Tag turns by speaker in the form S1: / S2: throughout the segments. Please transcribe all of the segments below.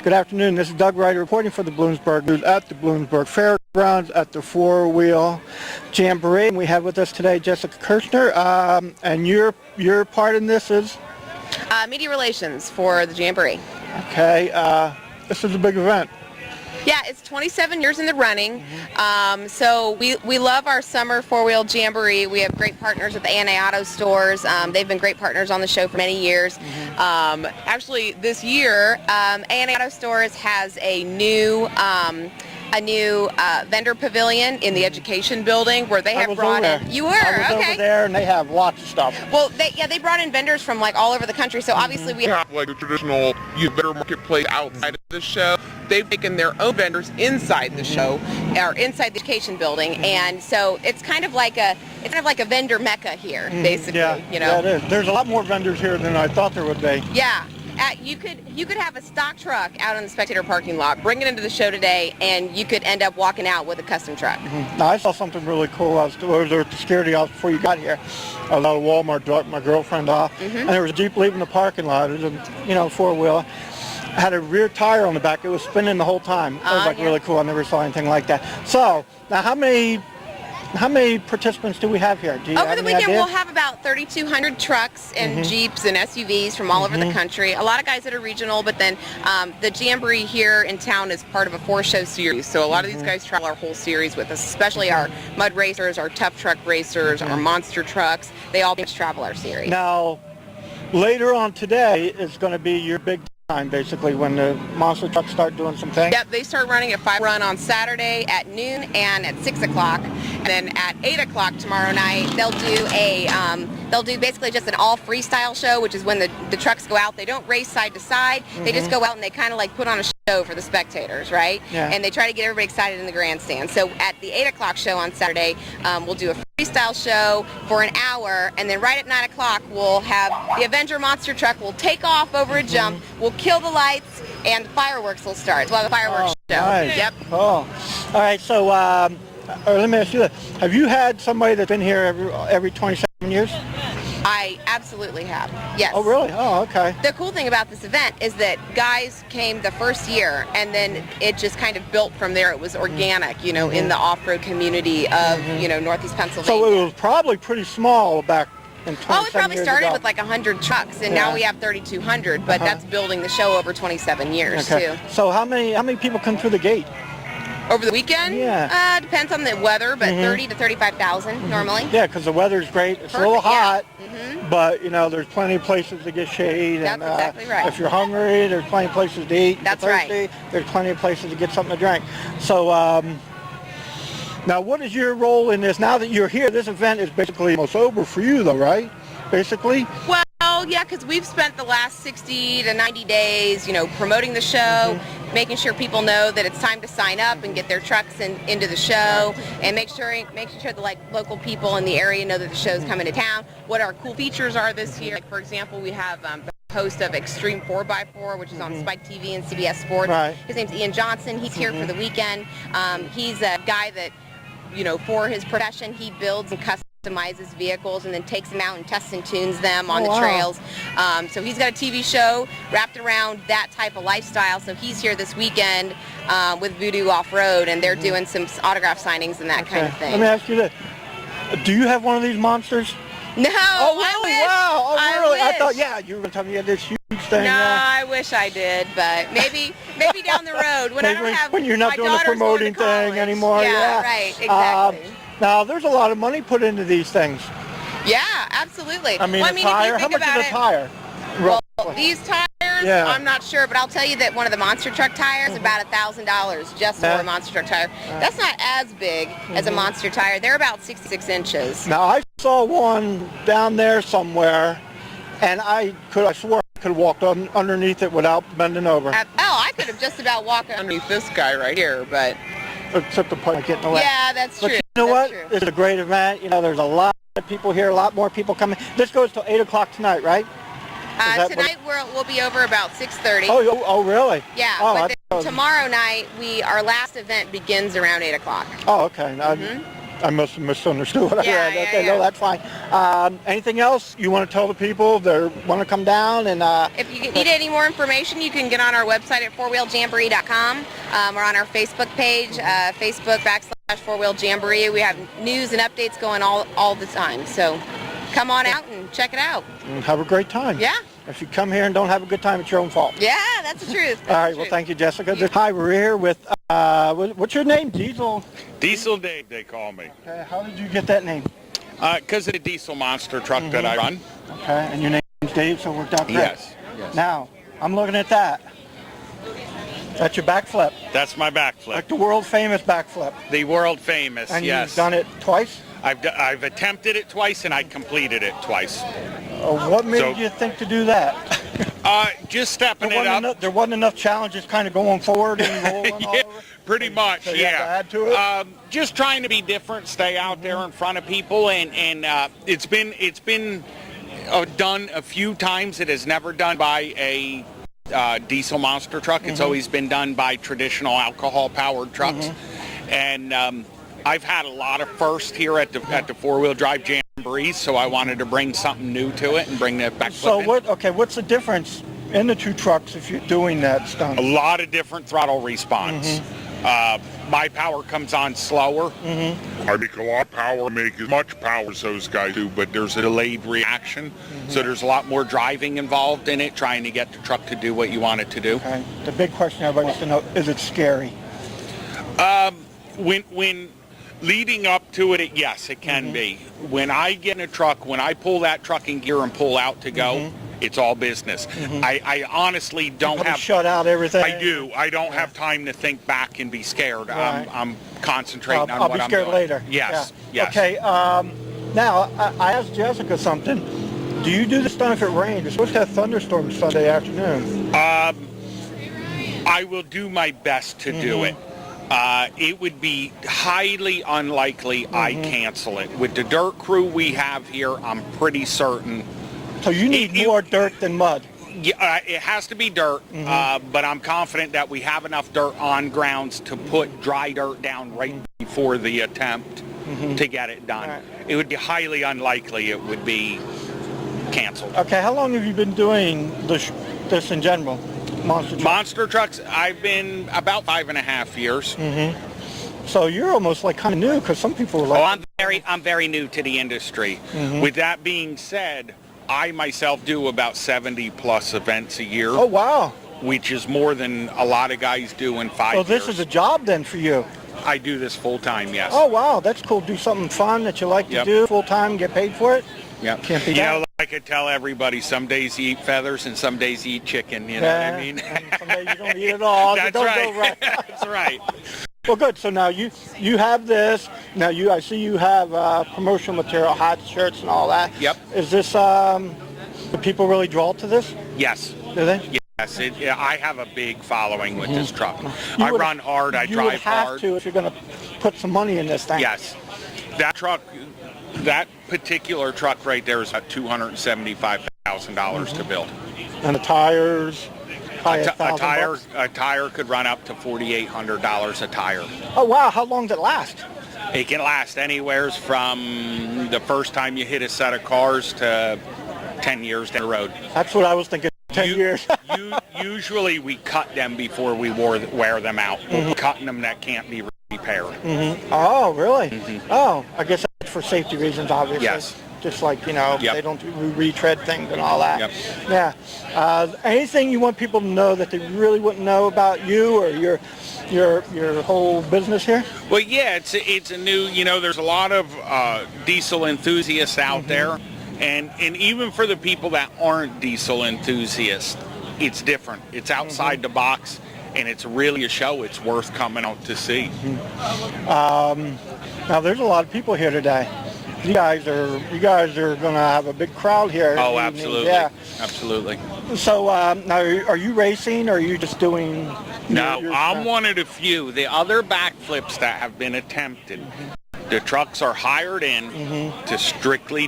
S1: Good afternoon. This is Doug Ryder reporting for the Bloomsburg News at the Bloomsburg Fairgrounds at the Wheel Jamboree. And we have with us today Jessica Kirchner, and your part in this is?
S2: Media relations for the Jamboree.
S1: Okay. This is a big event.
S2: Yeah, it's 27 years in the running. So we love our summer four-wheel Jamboree. We have great partners at the A&A Auto Stores. They've been great partners on the show for many years. Actually, this year, A&A Auto Stores has a new vendor pavilion in the education building where they have brought in. You were?
S1: I was over there, and they have lots of stuff.
S2: Well, they brought in vendors from like all over the country. So obviously we
S3: have like a traditional vendor marketplace outside of the show. They've taken their own vendors inside the show, or inside the education building, and so it's kind of like a vendor mecca here, basically.
S1: Yeah,
S2: you know.
S1: Yeah, it is. There's a lot more vendors here than I thought there would be.
S2: Yeah. You could have a stock truck out in the spectator parking lot, bring it into the show today, and you could end up walking out with a custom truck.
S1: Now, I saw something really cool. I was there at the security office before you got here. I was out of Walmart, dropped my girlfriend off, and there was a Jeep leaving the parking lot. It was a, four-wheeler. Had a rear tire on the back. It was spinning the whole time. It was really cool. I never saw anything like that. So, now how many participants do we have here? Do you
S2: Over
S1: have
S2: the
S1: any
S2: weekend,
S1: idea?
S2: we'll have about 3,200 trucks and Jeeps and SUVs from all over the country. A lot of guys that are regional, but then the Jamboree here in town is part of a four-show series. So a lot of these guys travel our whole series with us, especially our mud racers, our tough truck racers, our monster trucks. They all travel our series.
S1: Now, later on today is going to be your big time, basically, when the monster trucks start doing some things.
S2: Yep, they start running at 5 run on Saturday at noon and at 6 o'clock. And then at 8 o'clock tomorrow night, they'll do basically just an all freestyle show, which is when the trucks go out. They don't race side to side. They just go out and they kind of like put on a show for the spectators, right?
S1: Yeah.
S2: And they try to get everybody excited in the grandstand. So at the 8 o'clock show on Saturday, we'll do a freestyle show for an hour, and then right at 9 o'clock we'll have the Avenger monster truck will take off over a jump, we'll kill the lights, and the fireworks will start. We'll have a fireworks show.
S1: Nice.
S2: Yep.
S1: Oh. All right, so let me ask you this. Have you had somebody that's been here every 27 years?
S2: I absolutely have. Yes.
S1: Oh, really? Oh, okay.
S2: The cool thing about this event is that guys came the first year, and then it just kind of built from there. It was organic, in the off-road community of, Northeast Pennsylvania.
S1: So it was probably pretty small back in 27 years
S2: Oh, it probably started
S1: ago.
S2: with like 100 trucks, and now we have 3,200, but that's building the show over 27 years, too.
S1: So how many people come through the gate?
S2: Over the weekend?
S1: Yeah.
S2: Depends on the weather, but 30 to 35,000 normally.
S1: Yeah, because the weather's great. It's a little hot, but, there's plenty of places to get shade.
S2: That's
S1: and,
S2: exactly right.
S1: If you're hungry, there's plenty of places to eat.
S2: That's
S1: if you're thirsty, there's plenty of places to get something to drink. So, now what is your role in this? Now that you're here, this event is basically almost over for you, though, right? Basically?
S2: Well, yeah, because we've spent the last 60 to 90 days, promoting the show, making sure people know that it's time to sign up and get their trucks into the show, and making sure the local people in the area know that the show's coming to town. What our cool features are this year, like for example, we have the host of Extreme 4x4, which is on Spike TV and CBS Sports.
S1: Right.
S2: His name's Ian Johnson. He's here for the weekend. He's a guy that, for his profession, he builds and customizes vehicles and then takes them out and tests and tunes them on the trails. So he's got a TV show wrapped around that type of lifestyle. So he's here this weekend with Voodoo Off-Road, and they're doing some autograph signings and that kind of thing.
S1: Let me ask you this. Do you have one of these monsters?
S2: No,
S1: Oh, really? Wow. Oh, really? I thought, you were going to tell me you had this huge thing.
S2: No, I wish I did, but maybe down the road when I don't have
S1: when you're not
S2: my
S1: doing the
S2: daughter's going to
S1: promoting thing
S2: college.
S1: anymore.
S2: Yeah, right, exactly.
S1: Now, there's a lot of money put into these things.
S2: Yeah, absolutely.
S1: I mean,
S2: well,
S1: a tire,
S2: if you
S1: how
S2: think
S1: much is a
S2: about
S1: tire?
S2: Well,
S1: Roughly.
S2: these tires,
S1: Yeah.
S2: I'm not sure, but I'll tell you that one of the monster truck tires is about $1,000 just for a monster truck tire. That's not as big as a monster tire. They're about 66 inches.
S1: Now, I saw one down there somewhere, and I swore I could have walked underneath it without bending over.
S2: I could have just about walked underneath this guy right here, but...
S1: Except the part getting away.
S2: Yeah, that's true.
S1: But you know what?
S2: True.
S1: It's a great event. There's a lot of people here, a lot more people coming. This goes till 8 o'clock tonight, right?
S2: Tonight we'll be over about 6:30.
S1: Oh, really?
S2: Yeah, but then tomorrow night our last event begins around 8 o'clock.
S1: Oh, okay. I must have misunderstood what I
S2: Yeah,
S1: read.
S2: yeah,
S1: Okay,
S2: yeah.
S1: no, that's fine. Anything else you want to tell the people that want to come down? And
S2: If you need any more information, you can get on our website at fourwheeljamboree.com. We're on our Facebook page, Facebook.com/4Wheel Jamboree. We have news and updates going all the time. So come on out and check it out.
S1: have a great time.
S2: Yeah.
S1: If you come here and don't have a good time, it's your own fault.
S2: Yeah, that's the truth.
S1: All right, well, thank you, Jessica. Hi, we're here with, what's your name? Diesel?
S4: Diesel Dave, they call me.
S1: Okay, how did you get that name?
S4: Because of the diesel monster truck that I run.
S1: Okay, and your name's Dave, so it worked out great.
S4: Yes.
S1: Now, I'm looking at that. That's your backflip,
S4: That's my backflip.
S1: like the world famous backflip.
S4: The world famous,
S1: And
S4: yes.
S1: you've done it twice?
S4: I've attempted it twice and I completed it twice.
S1: What made
S4: So-
S1: you think to do that?
S4: Just stepping it up.
S1: There wasn't enough challenges kind of going forward and rolling all
S4: Yeah,
S1: over?
S4: pretty much,
S1: So you have to
S4: yeah.
S1: add to it?
S4: Just trying to be different, stay out there in front of people, and it's been done a few times. It has never done by a diesel monster truck. It's always been done by traditional alcohol-powered trucks, and I've had a lot of firsts here at the four-wheel drive jamboree, so I wanted to bring something new to it and bring that backflip
S1: So
S4: in.
S1: what's the difference in the two trucks if you're doing that stunt?
S4: A lot of different throttle response. My power comes on slower. I make a lot of power, make as much power as those guys do, but there's a delayed reaction. So there's a lot more driving involved in it, trying to get the truck to do what you want it to do.
S1: Okay. The big question everybody wants to know, is it scary?
S4: When leading up to it, yes, it can be. When I get in a truck, when I pull that truck in gear and pull out to go, it's all business. I honestly don't have...
S1: Shut out everything?
S4: I do. I don't have time to think back and be scared.
S1: Right.
S4: I'm concentrating on
S1: I'll
S4: what
S1: be
S4: I'm
S1: scared
S4: doing.
S1: later.
S4: Yes,
S1: Yeah.
S4: yes.
S1: Okay, now, I asked Jessica something. Do you do the stunt if it rains? You're supposed to have thunderstorms Sunday afternoon.
S4: I will do my best to do it. It would be highly unlikely I cancel it. With the dirt crew we have here, I'm pretty certain.
S1: So you need more dirt than mud.
S4: Yeah, it has to be dirt, but I'm confident that we have enough dirt on grounds to put dry dirt down right before the attempt to get it done.
S1: Right.
S4: It would be highly unlikely it would be canceled.
S1: Okay, how long have you been doing this in general? Monster truck?
S4: Monster trucks, I've been about 5.5 years.
S1: So you're almost like kind of new, because some people are like...
S4: I'm very new to the industry. With that being said, I myself do about 70 plus events a year,
S1: Oh, wow.
S4: which is more than a lot of guys do in 5
S1: So
S4: years.
S1: this is a job then for you?
S4: I do this full time, yes.
S1: Oh, wow, that's cool. Do something fun that you like to
S4: Yep.
S1: do full time, get paid for it?
S4: Yep.
S1: Can't be
S4: You
S1: that.
S4: know, like I tell everybody, some days you eat feathers and some days you eat chicken, you know what I mean?
S1: And some days you don't eat it all.
S4: That's
S1: It don't
S4: right.
S1: go right.
S4: That's right.
S1: Well, good. So now you have this. Now I see you have promotional material, hats, shirts, and all that.
S4: Yep.
S1: Is this, do people really draw to this?
S4: Yes.
S1: Do they?
S4: Yes. I have a big following with this truck.
S1: You
S4: I
S1: would-
S4: run hard. I
S1: you
S4: drive
S1: would have
S4: hard.
S1: to if you're going to put some money in this thing.
S4: Yes. That truck, that particular truck right there is at $275,000 to build.
S1: And the tires, probably $1,000.
S4: A tire could run up to $4,800 a tire.
S1: Oh, wow. How long does it last?
S4: It can last anywhere from the first time you hit a set of cars to 10 years down the road.
S1: That's what I was thinking. 10 years.
S4: Usually we cut them before we wear them out. We're cutting them that can't be repaired.
S1: Oh, really? Oh, I guess that's for safety reasons, obviously.
S4: Yes.
S1: Just like, you know,
S4: Yep.
S1: they don't do retread things and all that.
S4: Yep.
S1: Yeah. Anything you want people to know that they really wouldn't know about you or your whole business here?
S4: Well, yeah, it's a new, you know, there's a lot of diesel enthusiasts out there. And even for the people that aren't diesel enthusiasts, it's different. It's outside the box, and it's really a show. It's worth coming out to see.
S1: Now, there's a lot of people here today. You guys are going to have a big crowd here.
S4: Oh,
S1: evening.
S4: absolutely.
S1: Yeah.
S4: Absolutely.
S1: So now, are you racing or are you just doing?
S4: No,
S1: your
S4: I'm one of the few. The other backflips that have been attempted, the trucks are hired in to strictly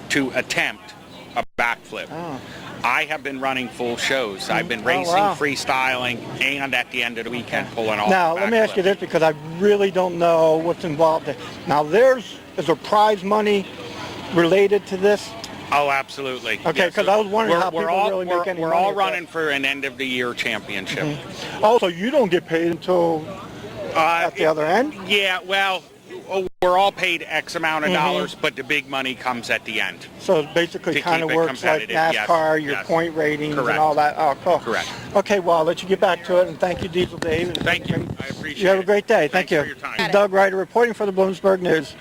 S4: to attempt a backflip.
S1: Oh.
S4: I have been running full shows. I've been
S1: Oh,
S4: racing,
S1: wow.
S4: freestyling, and at the end of the weekend pulling off.
S1: Now,
S4: the
S1: let me ask you
S4: backflip.
S1: this because I really don't know what's involved there. Now, is there prize money related to this?
S4: Oh, absolutely.
S1: Okay, 'cause I was wondering how people really make any
S4: We're
S1: money
S4: all
S1: with
S4: running
S1: that.
S4: for an end of the year championship.
S1: Also, you don't get paid until at the other end?
S4: Yeah, well, we're all paid X amount of dollars, but the big money comes at the end.
S1: So it basically
S4: To
S1: kind of
S4: keep it
S1: works like
S4: competitive, yes,
S1: NASCAR, your
S4: yes.
S1: point ratings
S4: Correct.
S1: and all that. Oh, cool.
S4: Correct.
S1: Okay, well, I'll let you get back to it, and thank you, Diesel Dave.
S4: Thank you. I appreciate it.
S1: You have a great day. Thank
S4: Thanks
S1: you.
S4: for your time.
S1: This is Doug Ryder reporting for the Bloomsburg News.